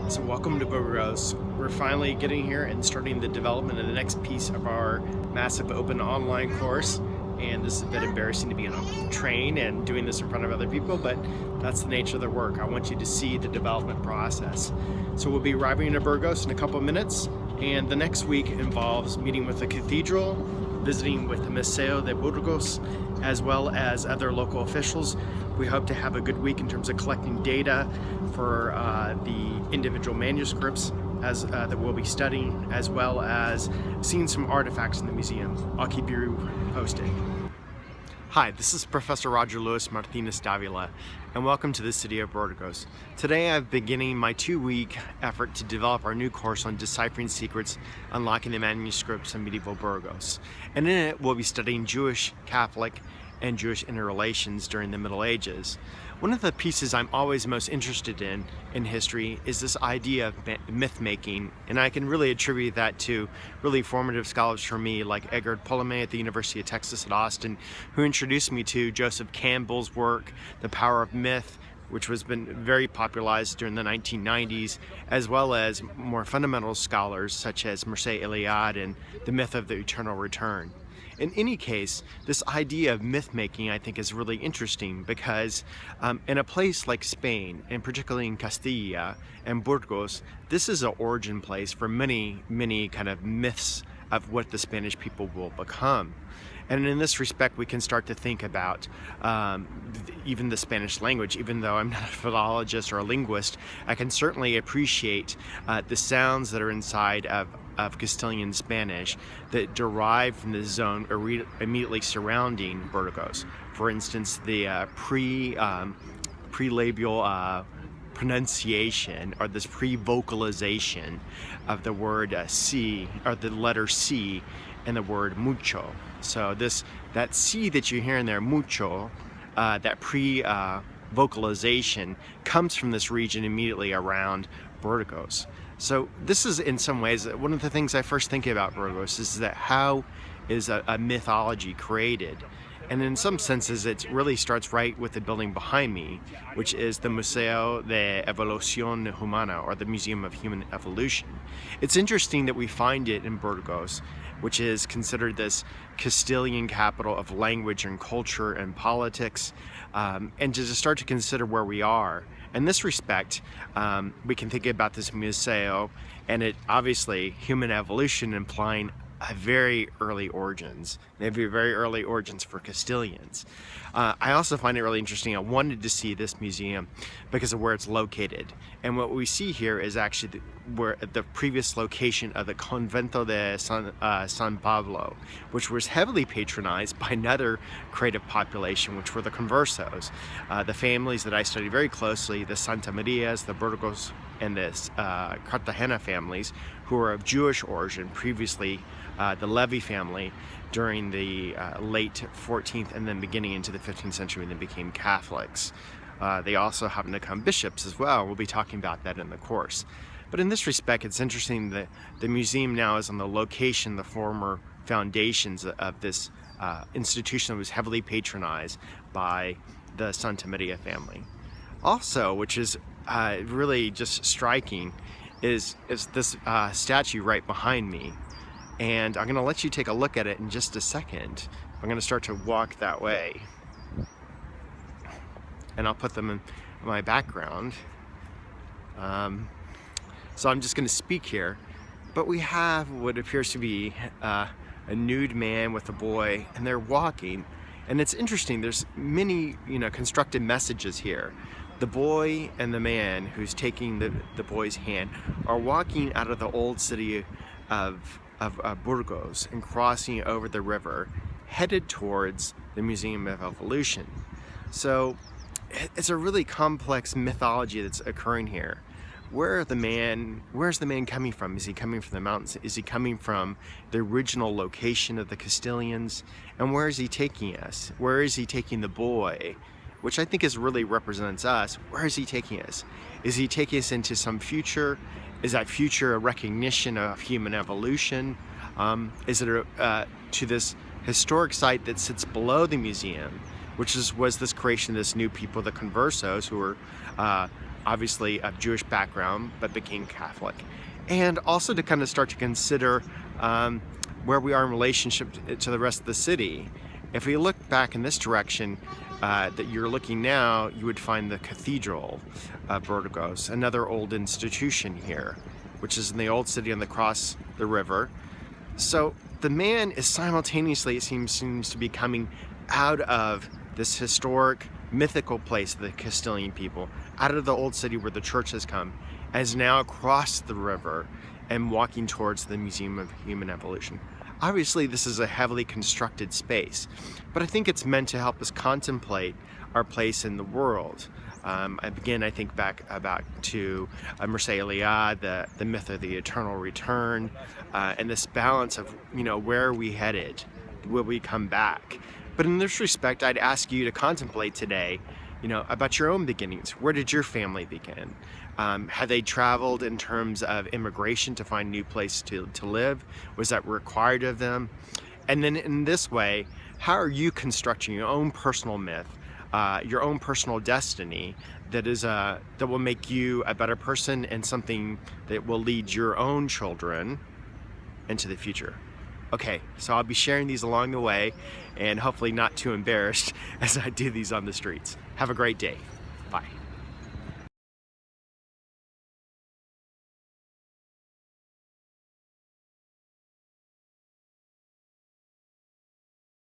So welcome to Burgos. We're finally getting here and starting the development of the next piece of our massive open online course. And this is a bit embarrassing to be on a train and doing this in front of other people, but that's the nature of the work. I want you to see the development process. So we'll be arriving in Burgos in a couple of minutes, and the next week involves meeting with the cathedral, visiting with the Ministerio de Burgos, as well as other local officials. We hope to have a good week in terms of collecting data for the individual manuscripts that we'll be studying, as well as seeing some artifacts in the museum. I'll keep you posted. Hi, this is Professor Roger Luis Martínez-Davila, and welcome to the city of Burgos. Today I'm beginning my 2-week effort to develop our new course on Deciphering Secrets, Unlocking the Manuscripts of Medieval Burgos. And in it, we'll be studying Jewish, Catholic, and Jewish interrelations during the Middle Ages. One of the pieces I'm always most interested in history is this idea of myth-making, and I can really attribute that to really formative scholars for me like Edgar Ptolemy at the University of Texas at Austin, who introduced me to Joseph Campbell's work, The Power of Myth, which was been very popularized during the 1990s, as well as more fundamental scholars such as Mircea Eliade and The Myth of the Eternal Return. In any case, this idea of myth-making I think is really interesting because in a place like Spain, and particularly in Castilla and Burgos, this is an origin place for many, many kind of myths of what the Spanish people will become. And in this respect, we can start to think about even the Spanish language. Even though I'm not a philologist or a linguist, I can certainly appreciate the sounds that are inside of Castilian Spanish that derive from the zone immediately surrounding Burgos. For instance, the pre-labial pronunciation, or this pre-vocalization of the word C, or the letter C, and the word mucho. So that C that you hear in there, mucho, that pre-vocalization comes from this region immediately around Burgos. So this is in some ways one of the things I first think about Burgos is that how is a mythology created? And in some senses, it really starts right with the building behind me, which is the Museo de Evolución Humana, or the Museum of Human Evolution. It's interesting that we find it in Burgos, which is considered this Castilian capital of language and culture and politics, and to start to consider where we are. In this respect, we can think about this museo, and it obviously human evolution implying very early origins. Maybe very early origins for Castilians. I also find it really interesting. I wanted to see this museum because of where it's located. And what we see here is actually where the previous location of the Convento de San Pablo, which was heavily patronized by another creative population, which were the Conversos. The families that I studied very closely, the Santa Marias, the Burgos, and the Cartagena families, who were of Jewish origin, previously the Levy family during the late 14th and then beginning into the 15th century, when they became Catholics. They also happen to become bishops as well. We'll be talking about that in the course. But in this respect, it's interesting that the museum now is on the location, the former foundations of this institution that was heavily patronized by the Santa Maria family. Also, which is really just striking, is this statue right behind me. And I'm going to let you take a look at it in just a second. I'm going to start to walk that way. And I'll put them in my background. So I'm just going to speak here. But we have what appears to be a nude man with a boy, and they're walking. And it's interesting, there's many constructed messages here. The boy and the man who's taking the boy's hand are walking out of the old city of Burgos and crossing over the river, headed towards the Museum of Evolution. So it's a really complex mythology that's occurring here. Where's the man coming from? Is he coming from the mountains? Is he coming from the original location of the Castilians? And where is he taking us? Where is he taking the boy? Which I think really represents us. Where is he taking us? Is he taking us into some future? Is that future a recognition of human evolution? Is it to this historic site that sits below the museum, which was this creation of this new people, the Conversos, who were obviously of Jewish background, but became Catholic. And also to kind of start to consider where we are in relationship to the rest of the city. If we look back in this direction that you're looking now, you would find the Cathedral of Burgos, another old institution here, which is in the old city on the cross the river. So the man is simultaneously, it seems to be coming out of this historic, mythical place of the Castilian people, out of the old city where the church has come, and is now across the river and walking towards the Museum of Human Evolution. Obviously, this is a heavily constructed space, but I think it's meant to help us contemplate our place in the world. Again, I think back to Mircea Eliade, the myth of the eternal return, and this balance of, where are we headed? Will we come back? But in this respect, I'd ask you to contemplate today, about your own beginnings. Where did your family begin? Have they traveled in terms of immigration to find a new place to live? Was that required of them? And then in this way, how are you constructing your own personal myth, your own personal destiny that will make you a better person and something that will lead your own children into the future? Okay, so I'll be sharing these along the way and hopefully not too embarrassed as I do these on the streets. Have a great day. Bye.